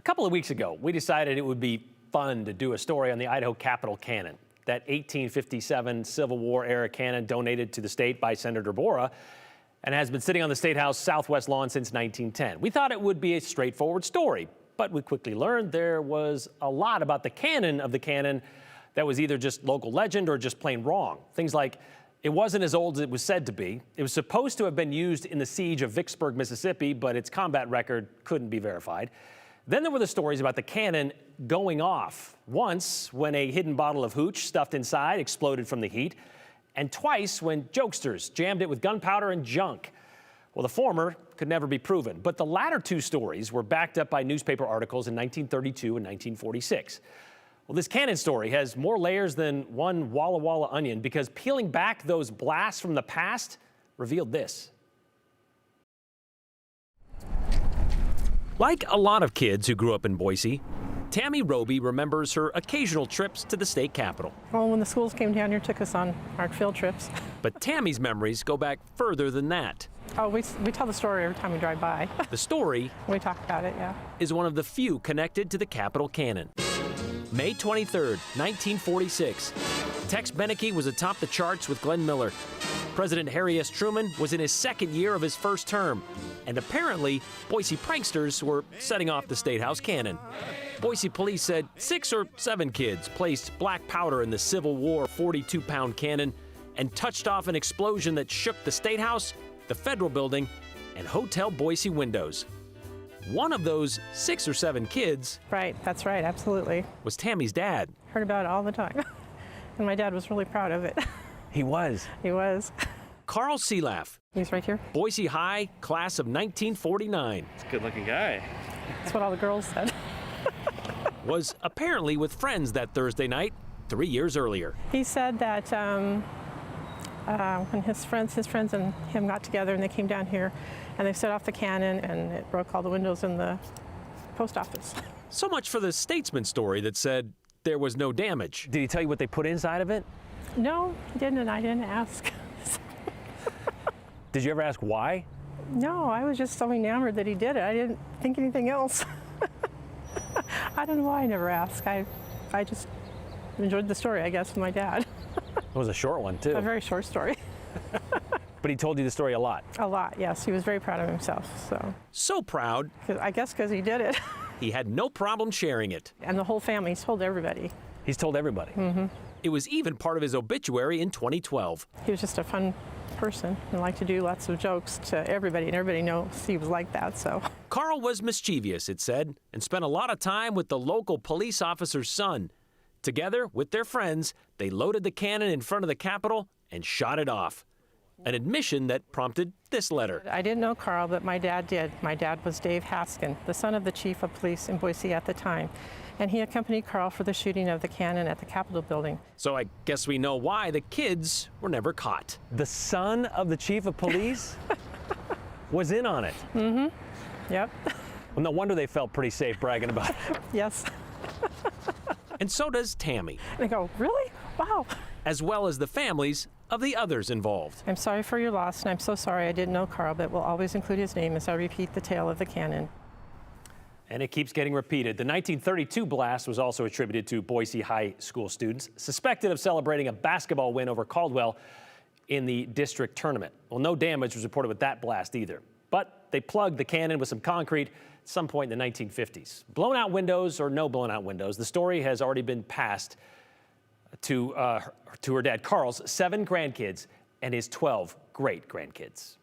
couple of weeks ago, we decided it would be fun to do a story on the Idaho Capitol cannon, that 1857 Civil War era cannon donated to the state by Senator Bora and has been sitting on the State House southwest lawn since 1910. We thought it would be a straightforward story, but we quickly learned there was a lot about the canon of the cannon that was either just local legend or just plain wrong. Things like it wasn't as old as it was said to be. It was supposed to have been used in the siege of Vicksburg, Mississippi, but its combat record couldn't be verified. Then there were the stories about the cannon going off, once when a hidden bottle of hooch stuffed inside exploded from the heat, and twice when jokesters jammed it with gunpowder and junk. Well, the former could never be proven, but the latter two stories were backed up by newspaper articles in 1932 and 1946. Well, this cannon story has more layers than one Walla Walla onion, because peeling back those blasts from the past revealed this. Like a lot of kids who grew up in Boise, Tammy Roby remembers her occasional trips to the state capitol. Well, when the schools came down here, took us on our field trips. But Tammy's memories go back further than that. Oh, we tell the story every time we drive by. The story We talk about it, yeah. is one of the few connected to the Capitol cannon. May 23rd, 1946. Tex Beneke was atop the charts with Glenn Miller. President Harry S. Truman was in his second year of his first term. And apparently, Boise pranksters were setting off the State House cannon. Boise police said 6 or 7 kids placed black powder in the Civil War 42-pound cannon and touched off an explosion that shook the State House, the Federal Building, and Hotel Boise windows. One of those 6 or 7 kids, Right, that's right, absolutely. was Tammy's dad. Heard about it all the time. And my dad was really proud of it. He was. He was. Carl Seelaff, He's right here. Boise High, class of 1949. He's a good-looking guy. That's what all the girls said. Was apparently with friends that Thursday night 3 years earlier. He said that when his friends and him got together and they came down here and they set off the cannon and it broke all the windows in the post office. So much for the Statesman story that said there was no damage. Did he tell you what they put inside of it? No, he didn't, and I didn't ask. Did you ever ask why? No, I was just so enamored that he did it. I didn't think anything else. I don't know why I never asked. I just enjoyed the story, I guess, with my dad. It was a short one, too. A very short story. But he told you the story a lot. A lot, yes. He was very proud of himself. So proud, I guess because he did it. he had no problem sharing it. And the whole family, he's told everybody. He's told everybody. Mm-hmm. It was even part of his obituary in 2012. He was just a fun person and liked to do lots of jokes to everybody, and everybody knows he was like that, so. Carl was mischievous, it said, and spent a lot of time with the local police officer's son. Together, with their friends, they loaded the cannon in front of the Capitol and shot it off. An admission that prompted this letter. I didn't know Carl, but my dad did. My dad was Dave Haskin, the son of the chief of police in Boise at the time. And he accompanied Carl for the shooting of the cannon at the Capitol building. So I guess we know why the kids were never caught. The son of the chief of police was in on it. Mm-hmm. Yep. Well, no wonder they felt pretty safe bragging about it. Yes. And so does Tammy. They go, really? Wow. As well as the families of the others involved. I'm sorry for your loss, and I'm so sorry I didn't know Carl, but we'll always include his name as I repeat the tale of the cannon. And it keeps getting repeated. The 1932 blast was also attributed to Boise High School students, suspected of celebrating a basketball win over Caldwell in the district tournament. Well, no damage was reported with that blast either. But they plugged the cannon with some concrete at some point in the 1950s. Blown out windows or no blown out windows, the story has already been passed to her dad Carl's 7 grandkids and his 12 great grandkids.